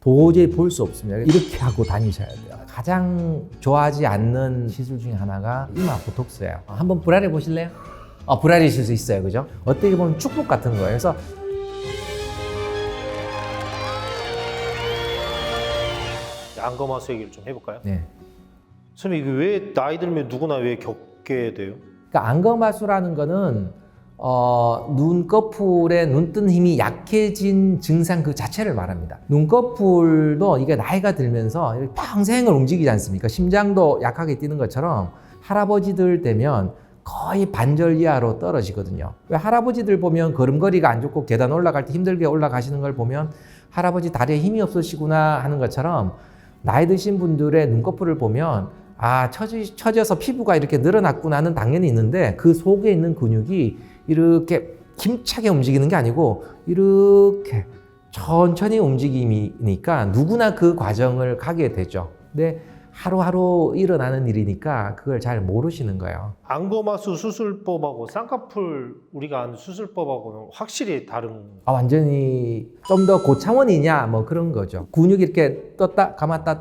도저히 볼 수 없습니다. 이렇게 하고 다니셔야 돼요. 가장 좋아하지 않는 시술 중에 하나가 이마 보톡스예요. 한번 불알해 보실래요? 불알이실 수 있어요, 그죠? 어떻게 보면 축복 같은 거예요. 그래서 안검하수 얘기를 좀 해볼까요? 네. 선생님 이게 왜 나이 들면 누구나 왜 겪게 돼요? 그러니까 안검하수라는 거는 눈꺼풀의 눈뜬 힘이 약해진 증상 그 자체를 말합니다. 눈꺼풀도 이게 나이가 들면서 평생을 움직이지 않습니까? 심장도 약하게 뛰는 것처럼 할아버지들 되면 거의 반절 이하로 떨어지거든요. 왜 할아버지들 보면 걸음걸이가 안 좋고 계단 올라갈 때 힘들게 올라가시는 걸 보면 할아버지 다리에 힘이 없으시구나 하는 것처럼 나이 드신 분들의 눈꺼풀을 보면 처져서 피부가 이렇게 늘어났구나는 당연히 있는데 그 속에 있는 근육이 이렇게 힘차게 움직이는 게 아니고 이렇게 천천히 움직임이니까 누구나 그 과정을 가게 되죠. 근데 하루하루 일어나는 일이니까 그걸 잘 모르시는 거예요. 안검하수 수술법하고 쌍꺼풀 우리가 아는 수술법하고는 확실히 다른. 완전히 좀 더 고차원이냐 뭐 그런 거죠. 근육이 이렇게 떴다 감았다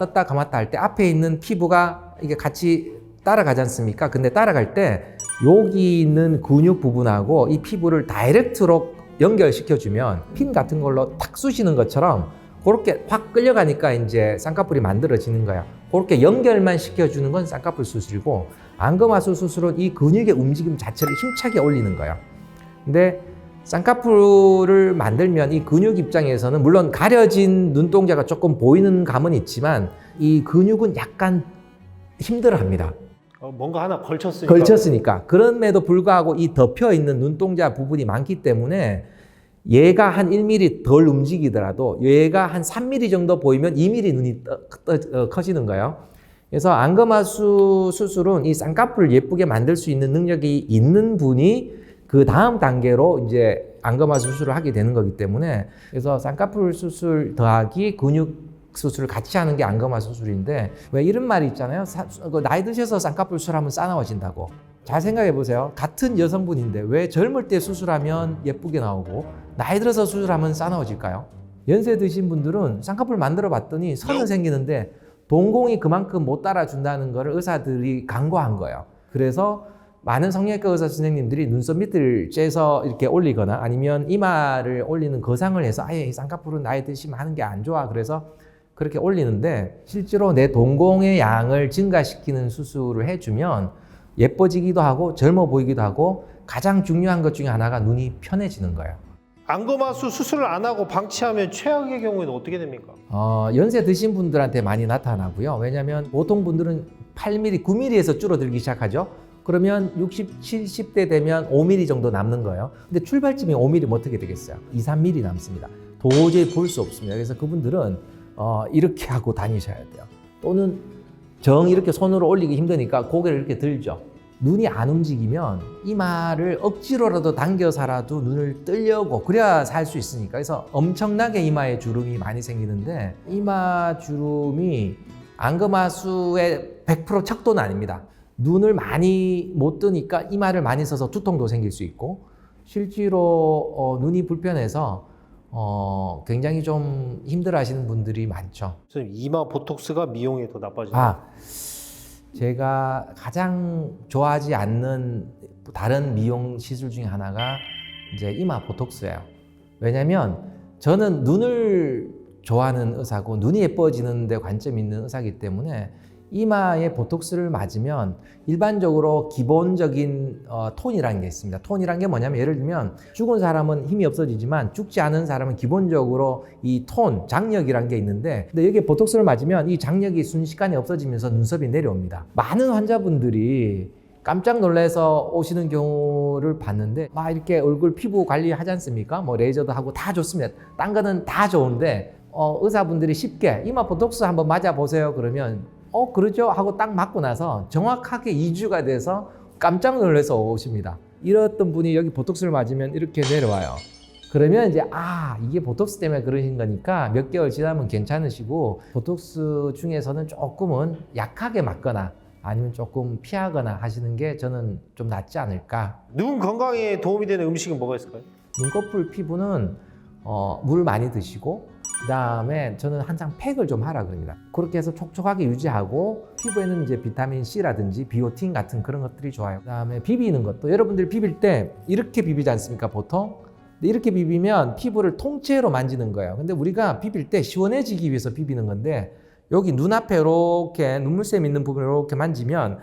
할 때 앞에 있는 피부가 이게 같이 따라가지 않습니까? 근데 따라갈 때 여기 있는 근육 부분하고 이 피부를 다이렉트로 연결시켜주면 핀 같은 걸로 탁 쑤시는 것처럼 그렇게 확 끌려가니까 이제 쌍꺼풀이 만들어지는 거야. 그렇게 연결만 시켜주는 건 쌍꺼풀 수술이고 안검하수 수술은 이 근육의 움직임 자체를 힘차게 올리는 거예요. 근데 쌍꺼풀을 만들면 이 근육 입장에서는 물론 가려진 눈동자가 조금 보이는 감은 있지만 이 근육은 약간 힘들어합니다. 뭔가 하나 걸쳤으니까. 걸쳤으니까. 그럼에도 불구하고 이 덮여 있는 눈동자 부분이 많기 때문에 얘가 한 1mm 덜 움직이더라도 얘가 한 3mm 정도 보이면 2mm 눈이 커지는 거예요. 그래서 안검하수 수술은 이 쌍꺼풀을 예쁘게 만들 수 있는 능력이 있는 분이 그 다음 단계로 이제 안검하수 수술을 하게 되는 거기 때문에 그래서 쌍꺼풀 수술 더하기 근육 수술을 같이 하는 게 안검하수 수술인데 왜 이런 말이 있잖아요. 나이 드셔서 쌍꺼풀 수술하면 싸나워진다고. 잘 생각해 보세요. 같은 여성분인데 왜 젊을 때 수술하면 예쁘게 나오고 나이 들어서 수술하면 싸나워질까요? 연세 드신 분들은 쌍꺼풀 만들어 봤더니 선은 생기는데 동공이 그만큼 못 따라준다는 걸 의사들이 간과한 거예요. 그래서 많은 성형외과 의사 선생님들이 눈썹 밑을 째서 이렇게 올리거나 아니면 이마를 올리는 거상을 해서 아예 이 쌍꺼풀은 나이 드시면 하는 게 안 좋아 그래서 그렇게 올리는데 실제로 내 동공의 양을 증가시키는 수술을 해주면 예뻐지기도 하고 젊어 보이기도 하고 가장 중요한 것 중에 하나가 눈이 편해지는 거예요. 안검하수 수술을 안 하고 방치하면 최악의 경우에는 어떻게 됩니까? 연세 드신 분들한테 많이 나타나고요. 왜냐하면 보통 분들은 8mm, 9mm에서 줄어들기 시작하죠. 그러면 60, 70대 되면 5mm 정도 남는 거예요. 근데 출발점이 5mm면 어떻게 되겠어요? 2, 3mm 남습니다. 도저히 볼 수 없습니다. 그래서 그분들은 이렇게 하고 다니셔야 돼요. 또는 정 이렇게 손으로 올리기 힘드니까 고개를 이렇게 들죠. 눈이 안 움직이면 이마를 억지로라도 당겨서라도 눈을 뜨려고 그래야 살 수 있으니까 그래서 엄청나게 이마에 주름이 많이 생기는데 이마 주름이 안검하수의 100% 척도는 아닙니다. 눈을 많이 못 뜨니까 이마를 많이 써서 두통도 생길 수 있고 실제로 눈이 불편해서 굉장히 좀 힘들어 하시는 분들이 많죠. 선생님 이마 보톡스가 미용에 더 나빠지나요? 제가 가장 좋아하지 않는 다른 미용 시술 중에 하나가 이제 이마 보톡스예요. 왜냐면 저는 눈을 좋아하는 의사고 눈이 예뻐지는 데 관점이 있는 의사이기 때문에 이마에 보톡스를 맞으면 일반적으로 기본적인 톤이라는 게 있습니다. 톤이라는 게 뭐냐면 예를 들면 죽은 사람은 힘이 없어지지만 죽지 않은 사람은 기본적으로 이 톤, 장력이라는 게 있는데 근데 여기에 보톡스를 맞으면 이 장력이 순식간에 없어지면서 눈썹이 내려옵니다. 많은 환자분들이 깜짝 놀라서 오시는 경우를 봤는데 막 이렇게 얼굴 피부 관리하지 않습니까? 뭐 레이저도 하고 다 좋습니다. 딴 거는 다 좋은데 의사분들이 쉽게 이마 보톡스 한번 맞아보세요 그러면 그러죠 하고 딱 맞고 나서 정확하게 2주가 돼서 깜짝 놀라서 오십니다. 이랬던 분이 여기 보톡스를 맞으면 이렇게 내려와요. 그러면 이제 이게 보톡스 때문에 그러신 거니까 몇 개월 지나면 괜찮으시고 보톡스 중에서는 조금은 약하게 맞거나 아니면 조금 피하거나 하시는 게 저는 좀 낫지 않을까. 눈 건강에 도움이 되는 음식은 뭐가 있을까요? 눈꺼풀 피부는 물 많이 드시고 그다음에 저는 항상 팩을 좀 하라 그럽니다. 그렇게 해서 촉촉하게 유지하고 피부에는 이제 비타민 C라든지 비오틴 같은 그런 것들이 좋아요. 그다음에 비비는 것도 여러분들 비빌 때 이렇게 비비지 않습니까 보통? 근데 이렇게 비비면 피부를 통째로 만지는 거예요. 근데 우리가 비빌 때 시원해지기 위해서 비비는 건데 여기 눈앞에 이렇게 눈물샘 있는 부분을 이렇게 만지면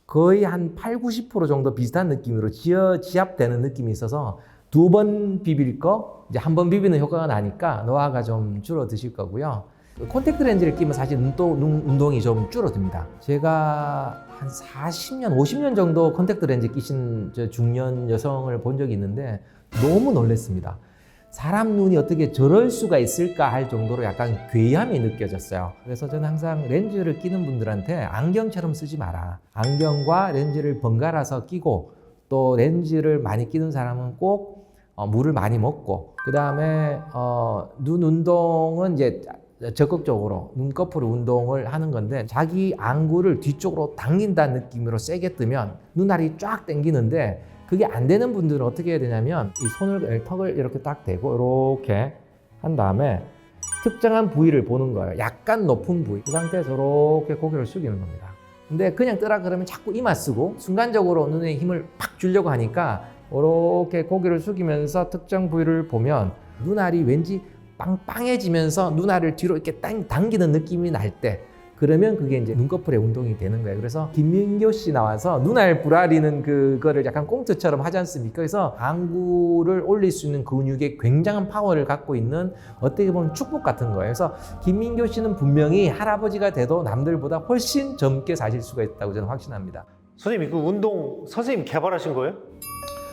거의 한 80~90% 정도 비슷한 느낌으로 지압되는 느낌이 있어서 2번 비빌 거 이제 1번 비비는 효과가 나니까 노화가 좀 줄어드실 거고요. 콘택트 렌즈를 끼면 사실 눈 운동이 좀 줄어듭니다. 제가 한 40년, 50년 정도 콘택트 렌즈 끼신 중년 여성을 본 적이 있는데 너무 놀랐습니다. 사람 눈이 어떻게 저럴 수가 있을까 할 정도로 약간 괴이함이 느껴졌어요. 그래서 저는 항상 렌즈를 끼는 분들한테 안경처럼 쓰지 마라. 안경과 렌즈를 번갈아서 끼고 또 렌즈를 많이 끼는 사람은 꼭 물을 많이 먹고 그 다음에 눈 운동은 이제 적극적으로 눈꺼풀 운동을 하는 건데 자기 안구를 뒤쪽으로 당긴다는 느낌으로 세게 뜨면 눈알이 쫙 당기는데 그게 안 되는 분들은 어떻게 해야 되냐면 이 손을 턱을 이렇게 딱 대고 이렇게 한 다음에 특정한 부위를 보는 거예요. 약간 높은 부위. 그 상태에서 이렇게 고개를 숙이는 겁니다. 근데 그냥 뜨라 그러면 자꾸 이마 쓰고 순간적으로 눈에 힘을 팍 주려고 하니까 이렇게 고개를 숙이면서 특정 부위를 보면 눈알이 왠지 빵빵해지면서 눈알을 뒤로 이렇게 당기는 느낌이 날 때 그러면 그게 이제 눈꺼풀의 운동이 되는 거예요. 그래서 김민교 씨 나와서 눈알 부라리는 그거를 약간 꽁트처럼 하지 않습니까? 그래서 안구를 올릴 수 있는 근육에 굉장한 파워를 갖고 있는 어떻게 보면 축복 같은 거예요. 그래서 김민교 씨는 분명히 할아버지가 돼도 남들보다 훨씬 젊게 사실 수가 있다고 저는 확신합니다. 선생님 그 운동 선생님 개발하신 거예요?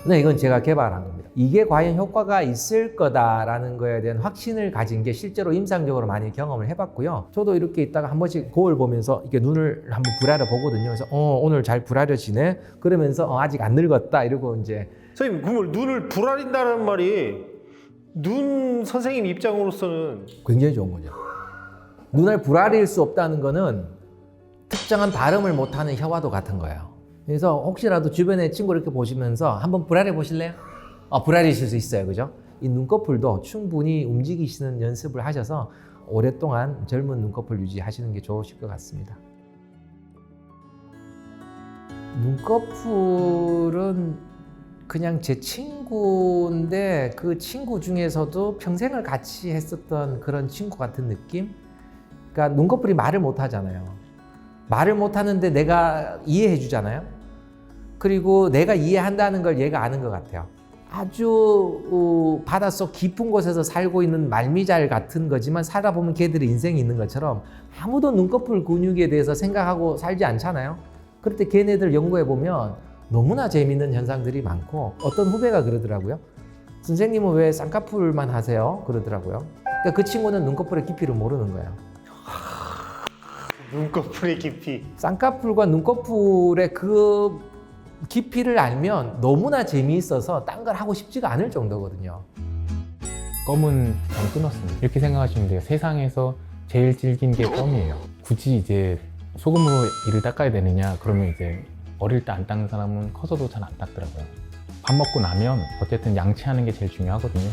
네, 이건 제가 개발한 겁니다. 이게 과연 효과가 있을 거다라는 거에 대한 확신을 가진 게 실제로 임상적으로 많이 경험을 해봤고요. 저도 이렇게 있다가 한 번씩 거울 보면서 이렇게 눈을 한번 부라려 보거든요. 그래서 오늘 잘 부라려지네. 그러면서 아직 안 늙었다 이러고 이제 선생님 그걸 눈을 부라린다는 말이 눈 선생님 입장으로서는 굉장히 좋은 거죠. 눈을 부라릴 수 없다는 거는 특정한 발음을 못하는 혀와도 같은 거예요. 그래서 혹시라도 주변에 친구 이렇게 보시면서 한번 부라려 보실래요? 부라리실 수 있어요. 그죠? 이 눈꺼풀도 충분히 움직이시는 연습을 하셔서 오랫동안 젊은 눈꺼풀 유지하시는 게 좋으실 것 같습니다. 눈꺼풀은 그냥 제 친구인데 그 친구 중에서도 평생을 같이 했었던 그런 친구 같은 느낌? 그러니까 눈꺼풀이 말을 못 하잖아요. 말을 못 하는데 내가 이해해 주잖아요. 그리고 내가 이해한다는 걸 얘가 아는 것 같아요. 아주 바닷속 깊은 곳에서 살고 있는 말미잘 같은 거지만 살다 보면 걔들의 인생이 있는 것처럼 아무도 눈꺼풀 근육에 대해서 생각하고 살지 않잖아요. 그럴 때 걔네들 연구해 보면 너무나 재밌는 현상들이 많고 어떤 후배가 그러더라고요. 선생님은 왜 쌍꺼풀만 하세요? 그러더라고요. 그러니까 그 친구는 눈꺼풀의 깊이를 모르는 거예요. 눈꺼풀의 깊이. 쌍꺼풀과 눈꺼풀의 그 깊이를 알면 너무나 재미있어서 딴 걸 하고 싶지가 않을 정도거든요. 껌은 전 끊었습니다. 이렇게 생각하시면 돼요. 세상에서 제일 질긴 게 껌이에요. 굳이 이제 소금으로 이를 닦아야 되느냐? 그러면 이제 어릴 때 안 닦는 사람은 커서도 잘 안 닦더라고요. 밥 먹고 나면 어쨌든 양치하는 게 제일 중요하거든요.